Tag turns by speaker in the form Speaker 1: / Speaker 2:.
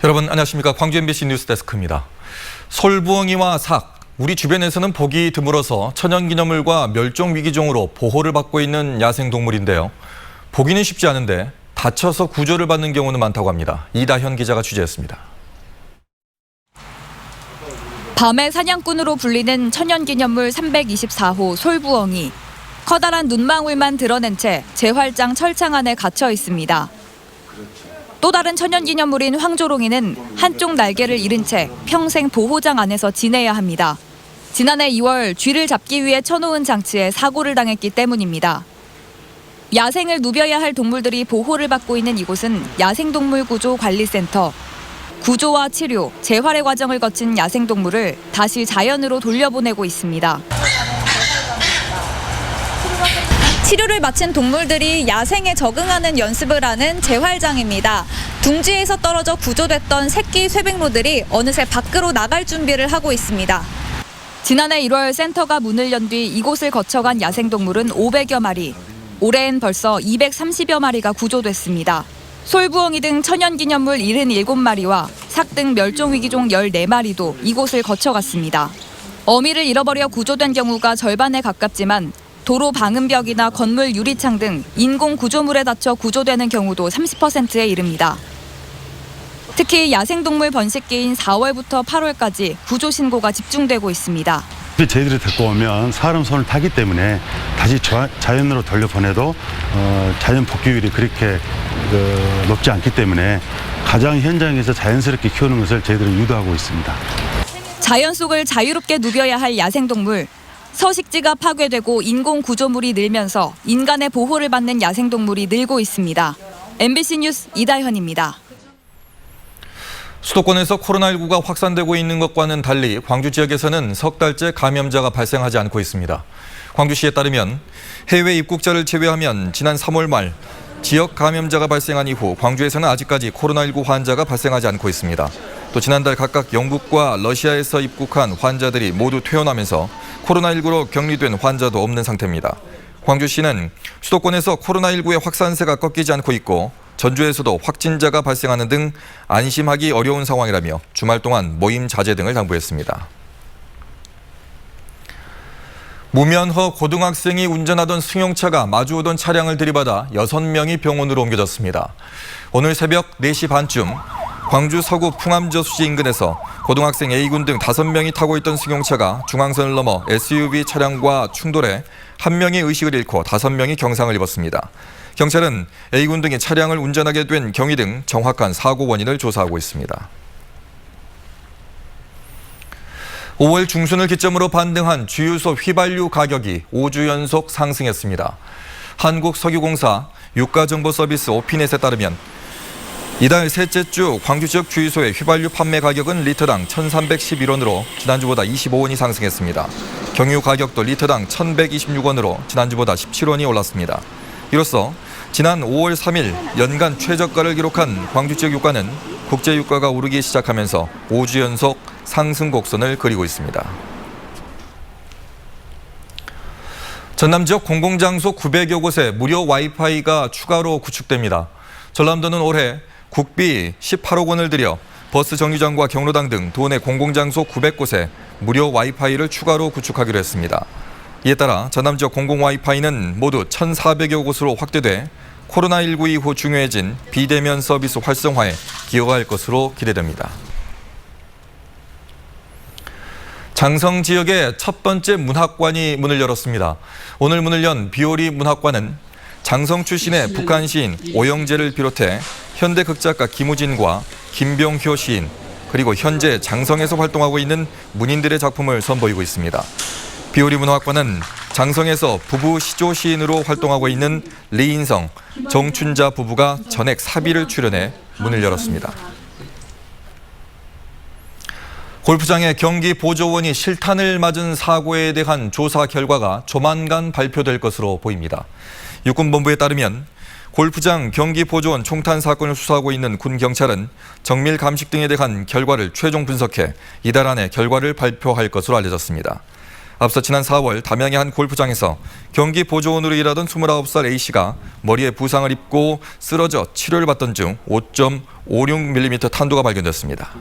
Speaker 1: 여러분 안녕하십니까. 광주 MBC 뉴스데스크입니다. 솔부엉이와 삭, 우리 주변에서는 보기 드물어서 천연기념물과 멸종위기종으로 보호를 받고 있는 야생동물인데요. 보기는 쉽지 않은데 다쳐서 구조를 받는 경우는 많다고 합니다. 이다현 기자가 취재했습니다.
Speaker 2: 밤의 사냥꾼으로 불리는 천연기념물 324호 솔부엉이. 커다란 눈망울만 드러낸 채 재활장 철창 안에 갇혀 있습니다. 또 다른 천연기념물인 황조롱이는 한쪽 날개를 잃은 채 평생 보호장 안에서 지내야 합니다. 지난해 2월 쥐를 잡기 위해 쳐놓은 장치에 사고를 당했기 때문입니다. 야생을 누벼야 할 동물들이 보호를 받고 있는 이곳은 야생동물구조관리센터. 구조와 치료, 재활의 과정을 거친 야생동물을 다시 자연으로 돌려보내고 있습니다. 치료를 마친 동물들이 야생에 적응하는 연습을 하는 재활장입니다. 둥지에서 떨어져 구조됐던 새끼 쇠백로들이 어느새 밖으로 나갈 준비를 하고 있습니다. 지난해 1월 센터가 문을 연 뒤 이곳을 거쳐간 야생동물은 500여 마리. 올해엔 벌써 230여 마리가 구조됐습니다. 솔부엉이 등 천연기념물 77마리와 삭 등 멸종위기종 14마리도 이곳을 거쳐갔습니다. 어미를 잃어버려 구조된 경우가 절반에 가깝지만 도로 방음벽이나 건물 유리창 등 인공 구조물에 닿혀 구조되는 경우도 30%에 이릅니다. 특히 야생동물 번식기인 4월부터 8월까지 구조 신고가 집중되고 있습니다.
Speaker 3: 저희들이 데리고 오면 사람 손을 타기 때문에 다시 자연으로 돌려보내도 자연 복귀율이 그렇게 높지 않기 때문에 가장 현장에서 자연스럽게 키우는 것을 저희들은 유도하고 있습니다.
Speaker 2: 자연 속을 자유롭게 누벼야 할 야생동물. 서식지가 파괴되고 인공 구조물이 늘면서 인간의 보호를 받는 야생동물이 늘고 있습니다. MBC 뉴스 이다현입니다.
Speaker 1: 수도권에서 코로나19가 확산되고 있는 것과는 달리 광주 지역에서는 석 달째 감염자가 발생하지 않고 있습니다. 광주시에 따르면 해외 입국자를 제외하면 지난 3월 말 지역 감염자가 발생한 이후 광주에서는 아직까지 코로나19 환자가 발생하지 않고 있습니다. 또 지난달 각각 영국과 러시아에서 입국한 환자들이 모두 퇴원하면서 코로나19로 격리된 환자도 없는 상태입니다. 광주시는 수도권에서 코로나19의 확산세가 꺾이지 않고 있고 전주에서도 확진자가 발생하는 등 안심하기 어려운 상황이라며 주말 동안 모임 자제 등을 당부했습니다. 무면허 고등학생이 운전하던 승용차가 마주오던 차량을 들이받아 6명이 병원으로 옮겨졌습니다. 오늘 새벽 4시 반쯤 광주 서구 풍암저수지 인근에서 고등학생 A군 등 5명이 타고 있던 승용차가 중앙선을 넘어 SUV 차량과 충돌해 1명이 의식을 잃고 5명이 경상을 입었습니다. 경찰은 A군 등이 차량을 운전하게 된 경위 등 정확한 사고 원인을 조사하고 있습니다. 5월 중순을 기점으로 반등한 주유소 휘발유 가격이 5주 연속 상승했습니다. 한국석유공사 유가정보서비스 오피넷에 따르면 이달 셋째 주 광주 지역 주유소의 휘발유 판매 가격은 리터당 1,311원으로 지난주보다 25원이 상승했습니다. 경유 가격도 리터당 1,126원으로 지난주보다 17원이 올랐습니다. 이로써 지난 5월 3일 연간 최저가를 기록한 광주 지역 유가는 국제 유가가 오르기 시작하면서 5주 연속 상승 곡선을 그리고 있습니다. 전남 지역 공공장소 900여 곳에 무료 와이파이가 추가로 구축됩니다. 전남도는 올해 국비 18억 원을 들여 버스 정류장과 경로당 등 도내 공공장소 900곳에 무료 와이파이를 추가로 구축하기로 했습니다. 이에 따라 전남 지역 공공 와이파이는 모두 1,400여 곳으로 확대돼 코로나19 이후 중요해진 비대면 서비스 활성화에 기여할 것으로 기대됩니다. 장성 지역의 첫 번째 문학관이 문을 열었습니다. 오늘 문을 연 비오리 문학관은 장성 출신의 북한 시인 오영재를 비롯해 현대 극작가 김우진과 김병효 시인 그리고 현재 장성에서 활동하고 있는 문인들의 작품을 선보이고 있습니다. 비오리 문학관은 장성에서 부부 시조 시인으로 활동하고 있는 리인성, 정춘자 부부가 전액 사비를 출연해 문을 열었습니다. 골프장의 경기 보조원이 실탄을 맞은 사고에 대한 조사 결과가 조만간 발표될 것으로 보입니다. 육군본부에 따르면 골프장 경기 보조원 총탄 사건을 수사하고 있는 군경찰은 정밀 감식 등에 대한 결과를 최종 분석해 이달 안에 결과를 발표할 것으로 알려졌습니다. 앞서 지난 4월 담양의 한 골프장에서 경기 보조원으로 일하던 29살 A씨가 머리에 부상을 입고 쓰러져 치료를 받던 중 5.56mm 탄두가 발견됐습니다.